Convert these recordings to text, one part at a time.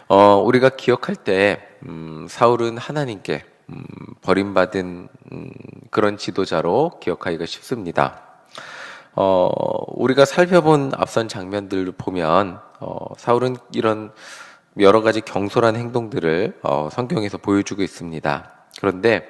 우리가 기억할 때 사울은 하나님께 버림받은 그런 지도자로 기억하기가 쉽습니다. 우리가 살펴본 앞선 장면들을 보면 사울은 이런 여러 가지 경솔한 행동들을 성경에서 보여주고 있습니다. 그런데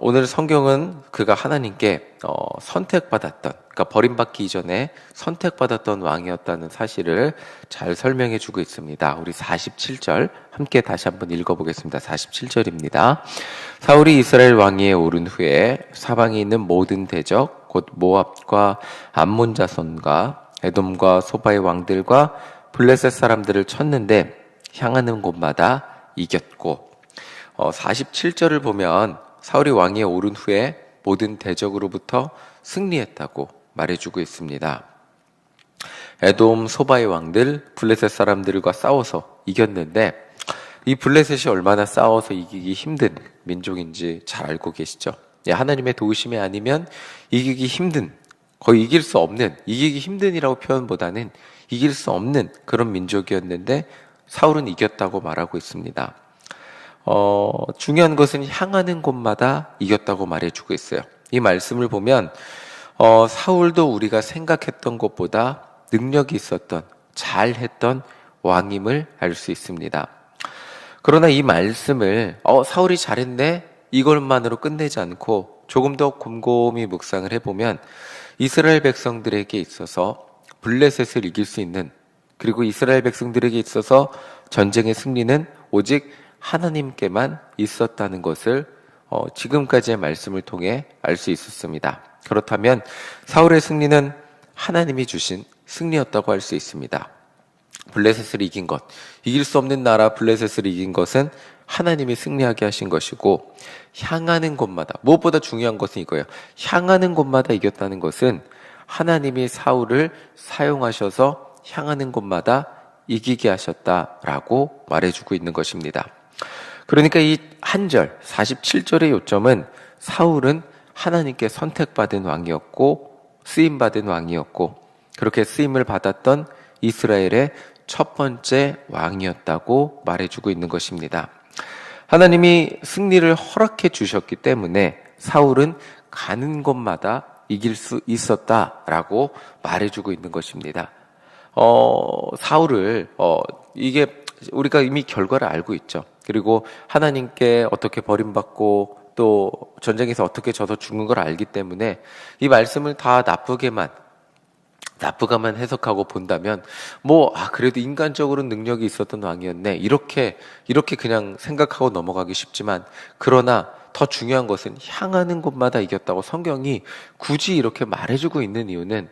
오늘 성경은 그가 하나님께 선택받았던, 그러니까 버림받기 이전에 선택받았던 왕이었다는 사실을 잘 설명해 주고 있습니다. 우리 47절 함께 다시 한번 읽어보겠습니다. 47절입니다. 사울이 이스라엘 왕위에 오른 후에 사방에 있는 모든 대적 곧 모압과 암몬 자손과 에돔과 소바의 왕들과 블레셋 사람들을 쳤는데 향하는 곳마다 이겼고, 47절을 보면 사울이 왕위에 오른 후에 모든 대적으로부터 승리했다고 말해주고 있습니다. 에돔, 소바의 왕들, 블레셋 사람들과 싸워서 이겼는데, 이 블레셋이 얼마나 싸워서 이기기 힘든 민족인지 잘 알고 계시죠? 하나님의 도우심이 아니면 이기기 힘든, 거의 이길 수 없는, 이기기 힘든이라고 표현보다는 이길 수 없는 그런 민족이었는데 사울은 이겼다고 말하고 있습니다. 중요한 것은 향하는 곳마다 이겼다고 말해주고 있어요. 이 말씀을 보면 사울도 우리가 생각했던 것보다 능력이 있었던, 잘했던 왕임을 알 수 있습니다. 그러나 이 말씀을 사울이 잘했네? 이것만으로 끝내지 않고 조금 더 곰곰이 묵상을 해보면 이스라엘 백성들에게 있어서 블레셋을 이길 수 있는, 그리고 이스라엘 백성들에게 있어서 전쟁의 승리는 오직 하나님께만 있었다는 것을 지금까지의 말씀을 통해 알 수 있었습니다. 그렇다면 사울의 승리는 하나님이 주신 승리였다고 할 수 있습니다. 블레셋을 이긴 것, 이길 수 없는 나라 블레셋을 이긴 것은 하나님이 승리하게 하신 것이고, 향하는 곳마다, 무엇보다 중요한 것은 이거예요. 향하는 곳마다 이겼다는 것은 하나님이 사울을 사용하셔서 향하는 곳마다 이기게 하셨다라고 말해주고 있는 것입니다. 그러니까 이 한 절, 47절의 요점은 사울은 하나님께 선택받은 왕이었고 쓰임받은 왕이었고, 그렇게 쓰임을 받았던 이스라엘의 첫 번째 왕이었다고 말해주고 있는 것입니다. 하나님이 승리를 허락해 주셨기 때문에 사울은 가는 곳마다 이길 수 있었다라고 말해주고 있는 것입니다. 사울을 이게 우리가 이미 결과를 알고 있죠. 그리고 하나님께 어떻게 버림받고 또 전쟁에서 어떻게 져서 죽는 걸 알기 때문에 이 말씀을 다 나쁘게만 해석하고 본다면 그래도 인간적으로 능력이 있었던 왕이었네, 이렇게 그냥 생각하고 넘어가기 쉽지만, 그러나 더 중요한 것은 향하는 곳마다 이겼다고 성경이 굳이 이렇게 말해주고 있는 이유는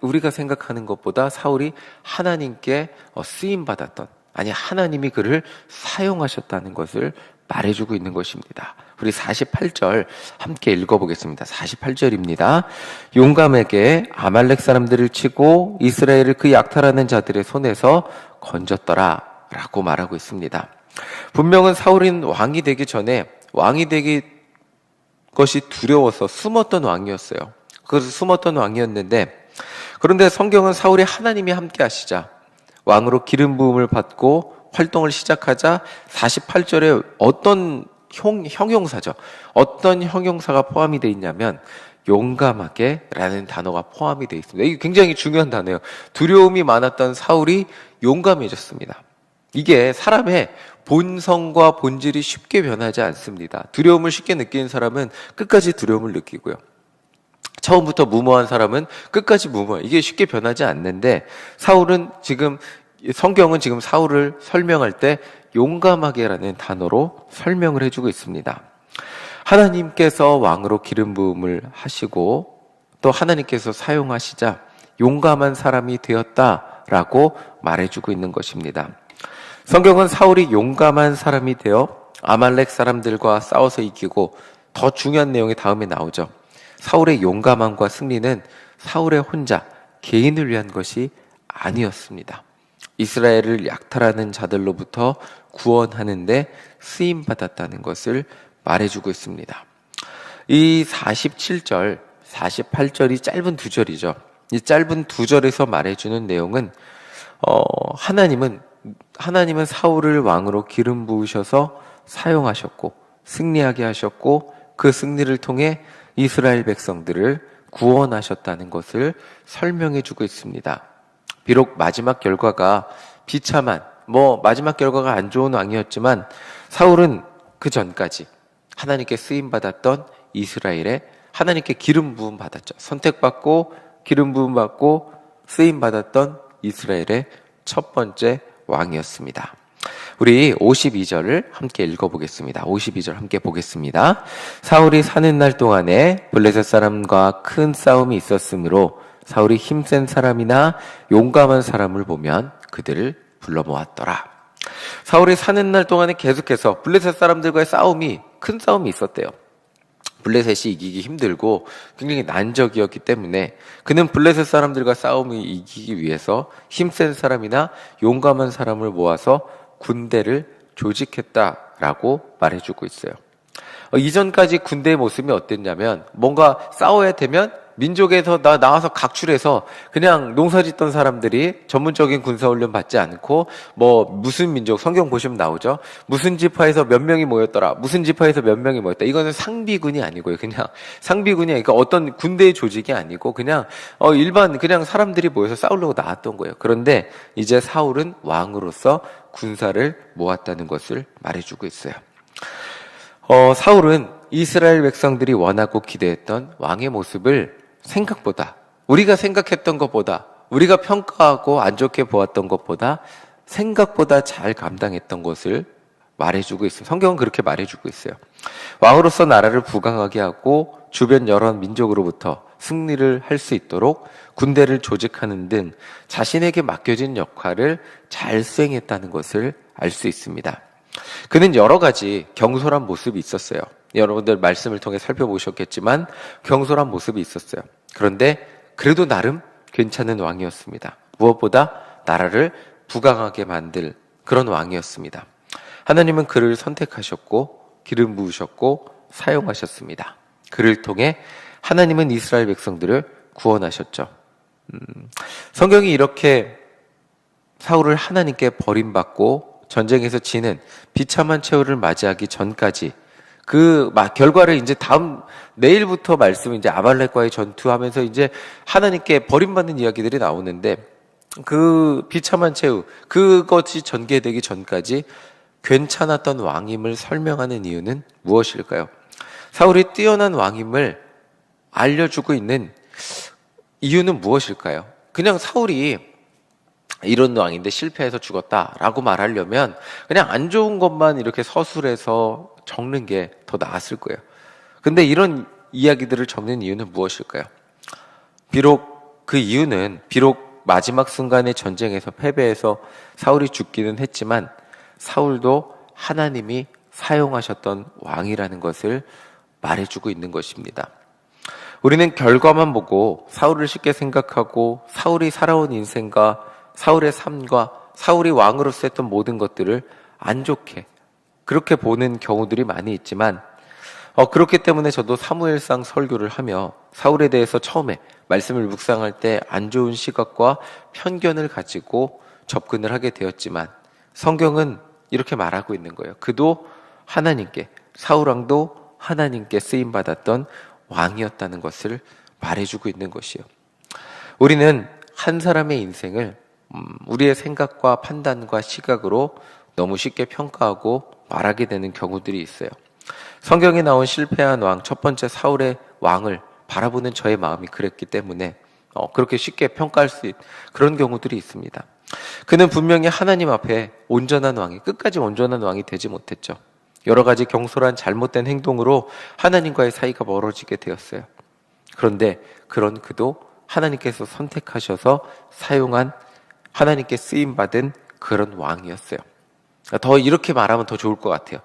우리가 생각하는 것보다 사울이 하나님께 쓰임받았던, 아니 하나님이 그를 사용하셨다는 것을 말해주고 있는 것입니다. 우리 48절 함께 읽어보겠습니다. 48절입니다. 용감하게 아말렉 사람들을 치고 이스라엘을 그 약탈하는 자들의 손에서 건졌더라 라고 말하고 있습니다. 분명은 사울은 왕이 되기 전에 왕이 되기 것이 두려워서 숨었던 왕이었어요. 그래서 숨었던 왕이었는데, 그런데 성경은 사울이 하나님이 함께 하시자 왕으로 기름 부음을 받고 활동을 시작하자 48절에 어떤 형용사죠. 어떤 형용사가 포함이 되어 있냐면 용감하게 라는 단어가 포함이 되어 있습니다. 이게 굉장히 중요한 단어예요. 두려움이 많았던 사울이 용감해졌습니다. 이게 사람의 본성과 본질이 쉽게 변하지 않습니다. 두려움을 쉽게 느끼는 사람은 끝까지 두려움을 느끼고요. 처음부터 무모한 사람은 끝까지 무모해요. 이게 쉽게 변하지 않는데, 성경은 지금 사울을 설명할 때 용감하게라는 단어로 설명을 해주고 있습니다. 하나님께서 왕으로 기름 부음을 하시고 또 하나님께서 사용하시자 용감한 사람이 되었다라고 말해주고 있는 것입니다. 성경은 사울이 용감한 사람이 되어 아말렉 사람들과 싸워서 이기고, 더 중요한 내용이 다음에 나오죠. 사울의 용감함과 승리는 사울의 혼자 개인을 위한 것이 아니었습니다. 이스라엘을 약탈하는 자들로부터 구원하는데 쓰임받았다는 것을 말해주고 있습니다. 이 47절, 48절이 짧은 두 절이죠. 이 짧은 두 절에서 말해주는 내용은 하나님은 하나님은 사울을 왕으로 기름 부으셔서 사용하셨고 승리하게 하셨고 그 승리를 통해 이스라엘 백성들을 구원하셨다는 것을 설명해 주고 있습니다. 비록 마지막 결과가 비참한, 마지막 결과가 안 좋은 왕이었지만 사울은 그 전까지 하나님께 쓰임받았던 이스라엘에 하나님께 기름 부음 받았죠. 선택받고 기름 부음 받고 쓰임받았던 이스라엘의 첫 번째 왕이었습니다. 우리 52절을 함께 읽어보겠습니다. 52절 함께 보겠습니다. 사울이 사는 날 동안에 블레셋 사람과 큰 싸움이 있었으므로 사울이 힘센 사람이나 용감한 사람을 보면 그들을 불러 모았더라. 사울이 사는 날 동안에 계속해서 블레셋 사람들과의 큰 싸움이 있었대요. 블레셋이 이기기 힘들고 굉장히 난적이었기 때문에 그는 블레셋 사람들과 싸움을 이기기 위해서 힘센 사람이나 용감한 사람을 모아서 군대를 조직했다라고 말해주고 있어요. 이전까지 군대의 모습이 어땠냐면 뭔가 싸워야 되면 민족에서 나와서 각출해서 그냥 농사 짓던 사람들이 전문적인 군사훈련 받지 않고 무슨 민족, 성경 보시면 나오죠. 무슨 지파에서 몇 명이 모였더라. 무슨 지파에서 몇 명이 모였다. 이거는 상비군이 아니고요. 그냥 상비군이 그러니까 어떤 군대의 조직이 아니고 그냥 일반 그냥 사람들이 모여서 싸우려고 나왔던 거예요. 그런데 이제 사울은 왕으로서 군사를 모았다는 것을 말해주고 있어요. 사울은 이스라엘 백성들이 원하고 기대했던 왕의 모습을 생각보다, 우리가 생각했던 것보다, 우리가 평가하고 안 좋게 보았던 것보다 생각보다 잘 감당했던 것을 말해주고 있어요. 성경은 그렇게 말해주고 있어요. 왕으로서 나라를 부강하게 하고 주변 여러 민족으로부터 승리를 할 수 있도록 군대를 조직하는 등 자신에게 맡겨진 역할을 잘 수행했다는 것을 알 수 있습니다. 그는 여러 가지 경솔한 모습이 있었어요. 여러분들 말씀을 통해 살펴보셨겠지만 경솔한 모습이 있었어요. 그런데 그래도 나름 괜찮은 왕이었습니다. 무엇보다 나라를 부강하게 만들 그런 왕이었습니다. 하나님은 그를 선택하셨고 기름 부으셨고 사용하셨습니다. 그를 통해 하나님은 이스라엘 백성들을 구원하셨죠. 성경이 이렇게 사울을 하나님께 버림받고 전쟁에서 지는 비참한 최후를 맞이하기 전까지 그 결과를 이제 내일부터 말씀 이제 아말렉과의 전투하면서 이제 하나님께 버림받는 이야기들이 나오는데 그 비참한 최후, 그것이 전개되기 전까지 괜찮았던 왕임을 설명하는 이유는 무엇일까요? 사울이 뛰어난 왕임을 알려주고 있는 이유는 무엇일까요? 그냥 사울이 이런 왕인데 실패해서 죽었다라고 말하려면 그냥 안 좋은 것만 이렇게 서술해서 적는 게 더 나았을 거예요. 근데 이런 이야기들을 적는 이유는 무엇일까요? 비록 마지막 순간의 전쟁에서 패배해서 사울이 죽기는 했지만 사울도 하나님이 사용하셨던 왕이라는 것을 말해주고 있는 것입니다. 우리는 결과만 보고 사울을 쉽게 생각하고 사울이 살아온 인생과 사울의 삶과 사울이 왕으로서 했던 모든 것들을 안 좋게 그렇게 보는 경우들이 많이 있지만 그렇기 때문에 저도 사무엘상 설교를 하며 사울에 대해서 처음에 말씀을 묵상할 때 안 좋은 시각과 편견을 가지고 접근을 하게 되었지만 성경은 이렇게 말하고 있는 거예요. 그도 사울왕도 하나님께 쓰임받았던 왕이었다는 것을 말해주고 있는 것이요. 우리는 한 사람의 인생을 우리의 생각과 판단과 시각으로 너무 쉽게 평가하고 말하게 되는 경우들이 있어요. 성경에 나온 실패한 왕, 첫 번째 사울의 왕을 바라보는 저의 마음이 그랬기 때문에 그렇게 쉽게 평가할 수 있는 그런 경우들이 있습니다. 그는 분명히 하나님 앞에 끝까지 온전한 왕이 되지 못했죠. 여러 가지 경솔한 잘못된 행동으로 하나님과의 사이가 멀어지게 되었어요. 그런데 그런 그도 하나님께서 선택하셔서 사용한 하나님께 쓰임받은 그런 왕이었어요. 더 이렇게 말하면 더 좋을 것 같아요.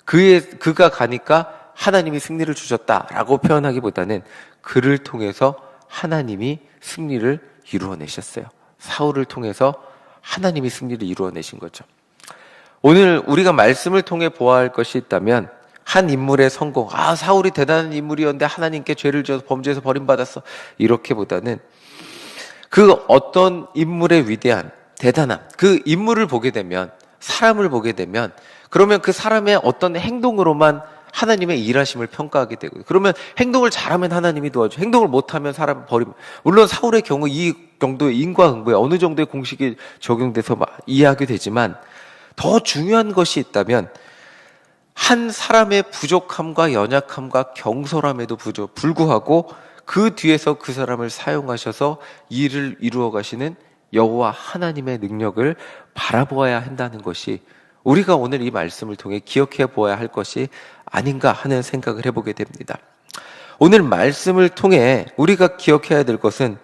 그가 가니까 하나님이 승리를 주셨다라고 표현하기보다는 그를 통해서 하나님이 승리를 이루어내셨어요. 사울을 통해서 하나님이 승리를 이루어내신 거죠. 오늘 우리가 말씀을 통해 보아야 할 것이 있다면 한 인물의 성공, 사울이 대단한 인물이었는데 하나님께 죄를 지어서 범죄해서 버림받았어, 이렇게보다는 그 어떤 인물의 위대한 대단함, 그 인물을 보게 되면, 사람을 보게 되면, 그러면 그 사람의 어떤 행동으로만 하나님의 일하심을 평가하게 되고, 그러면 행동을 잘하면 하나님이 도와줘, 행동을 못하면 사람 버리면. 물론 사울의 경우 이 정도의 인과응보에 어느 정도의 공식이 적용돼서 이해하게 되지만, 더 중요한 것이 있다면 한 사람의 부족함과 연약함과 경솔함에도 불구하고 그 뒤에서 그 사람을 사용하셔서 일을 이루어 가시는 여호와 하나님의 능력을 바라보아야 한다는 것이, 우리가 오늘 이 말씀을 통해 기억해 보아야 할 것이 아닌가 하는 생각을 해보게 됩니다. 오늘 말씀을 통해 우리가 기억해야 될 것은,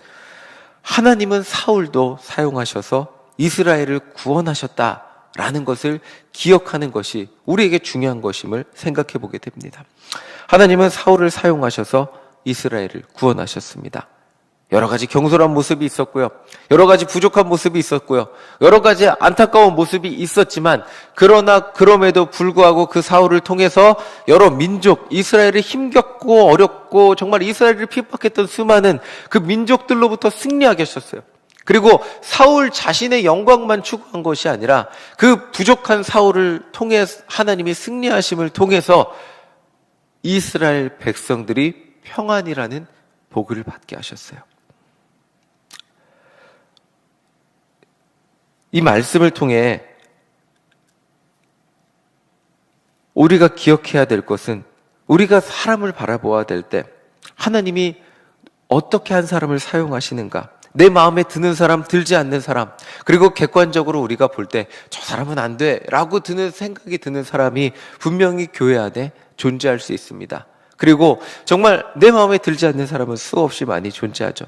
하나님은 사울도 사용하셔서 이스라엘을 구원하셨다라는 것을 기억하는 것이 우리에게 중요한 것임을 생각해 보게 됩니다. 하나님은 사울을 사용하셔서 이스라엘을 구원하셨습니다. 여러 가지 경솔한 모습이 있었고요, 여러 가지 부족한 모습이 있었고요, 여러 가지 안타까운 모습이 있었지만, 그러나 그럼에도 불구하고 그 사울을 통해서 여러 민족, 이스라엘을 힘겹고 어렵고 정말 이스라엘을 핍박했던 수많은 그 민족들로부터 승리하게 하셨어요. 그리고 사울 자신의 영광만 추구한 것이 아니라 그 부족한 사울을 통해 하나님이 승리하심을 통해서 이스라엘 백성들이 평안이라는 복을 받게 하셨어요. 이 말씀을 통해 우리가 기억해야 될 것은, 우리가 사람을 바라보아야 될 때 하나님이 어떻게 한 사람을 사용하시는가, 내 마음에 드는 사람, 들지 않는 사람, 그리고 객관적으로 우리가 볼 때 저 사람은 안 돼 라고 생각이 드는 사람이 분명히 교회 안에 존재할 수 있습니다. 그리고 정말 내 마음에 들지 않는 사람은 수없이 많이 존재하죠.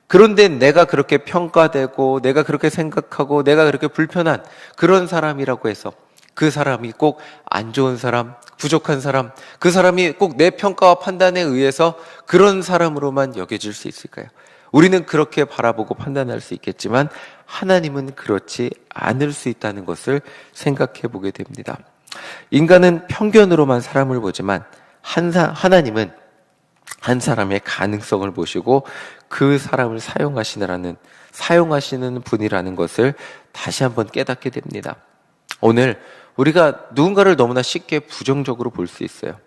그런데 내가 그렇게 평가되고, 내가 그렇게 생각하고, 내가 그렇게 불편한 그런 사람이라고 해서 그 사람이 꼭 안 좋은 사람, 부족한 사람, 그 사람이 꼭 내 평가와 판단에 의해서 그런 사람으로만 여겨질 수 있을까요? 우리는 그렇게 바라보고 판단할 수 있겠지만 하나님은 그렇지 않을 수 있다는 것을 생각해 보게 됩니다. 인간은 편견으로만 사람을 보지만 하나님은 한 사람의 가능성을 보시고 그 사람을 사용하시는 분이라는 것을 다시 한번 깨닫게 됩니다. 오늘 우리가 누군가를 너무나 쉽게 부정적으로 볼 수 있어요.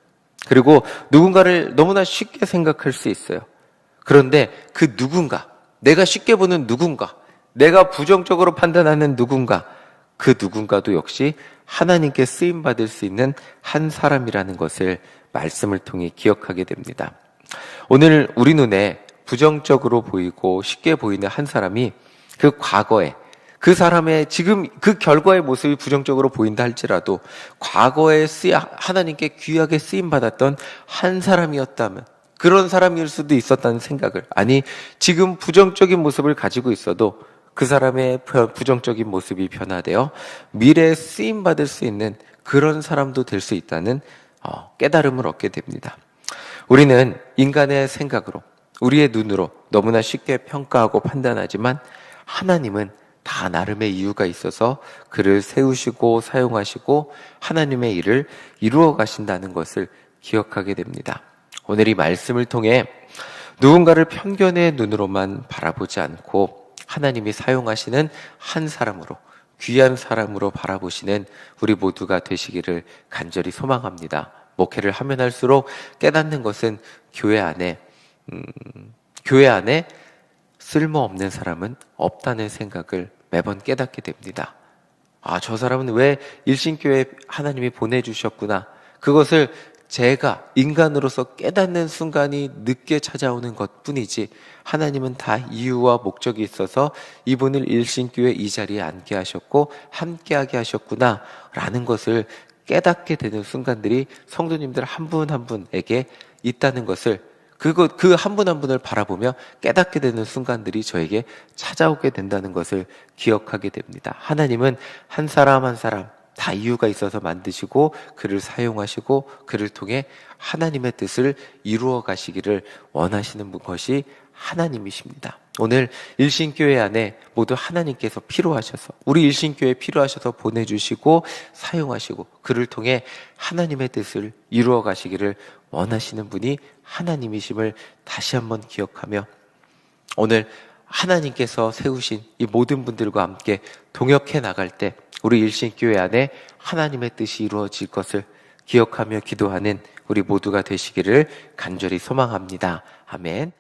그리고 누군가를 너무나 쉽게 생각할 수 있어요. 그런데 그 누군가, 내가 쉽게 보는 누군가, 내가 부정적으로 판단하는 누군가, 그 누군가도 역시 하나님께 쓰임받을 수 있는 한 사람이라는 것을 말씀을 통해 기억하게 됩니다. 오늘 우리 눈에 부정적으로 보이고 쉽게 보이는 한 사람이 그 과거에, 그 사람의 지금 그 결과의 모습이 부정적으로 보인다 할지라도 과거에 하나님께 귀하게 쓰임받았던 한 사람이었다면, 그런 사람일 수도 있었다는 생각을, 아니 지금 부정적인 모습을 가지고 있어도 그 사람의 부정적인 모습이 변화되어 미래에 쓰임받을 수 있는 그런 사람도 될 수 있다는 깨달음을 얻게 됩니다. 우리는 인간의 생각으로, 우리의 눈으로 너무나 쉽게 평가하고 판단하지만 하나님은 다 나름의 이유가 있어서 그를 세우시고 사용하시고 하나님의 일을 이루어 가신다는 것을 기억하게 됩니다. 오늘 이 말씀을 통해 누군가를 편견의 눈으로만 바라보지 않고 하나님이 사용하시는 한 사람으로, 귀한 사람으로 바라보시는 우리 모두가 되시기를 간절히 소망합니다. 목회를 하면 할수록 깨닫는 것은 교회 안에 쓸모없는 사람은 없다는 생각을 매번 깨닫게 됩니다. 저 사람은 왜 일신교회에 하나님이 보내주셨구나. 그것을 제가 인간으로서 깨닫는 순간이 늦게 찾아오는 것뿐이지 하나님은 다 이유와 목적이 있어서 이분을 일신교회 이 자리에 앉게 하셨고 함께하게 하셨구나 라는 것을 깨닫게 되는 순간들이 성도님들 한 분 한 분에게 있다는 것을, 그 한 분 한 분을 바라보며 깨닫게 되는 순간들이 저에게 찾아오게 된다는 것을 기억하게 됩니다. 하나님은 한 사람 한 사람 다 이유가 있어서 만드시고 그를 사용하시고 그를 통해 하나님의 뜻을 이루어 가시기를 원하시는 것이 하나님이십니다. 오늘 일신교회 안에 모두 하나님께서 필요하셔서, 우리 일신교회에 필요하셔서 보내주시고 사용하시고 그를 통해 하나님의 뜻을 이루어 가시기를 원하시는 분이 하나님이심을 다시 한번 기억하며, 오늘 하나님께서 세우신 이 모든 분들과 함께 동역해 나갈 때 우리 일신교회 안에 하나님의 뜻이 이루어질 것을 기억하며 기도하는 우리 모두가 되시기를 간절히 소망합니다. 아멘.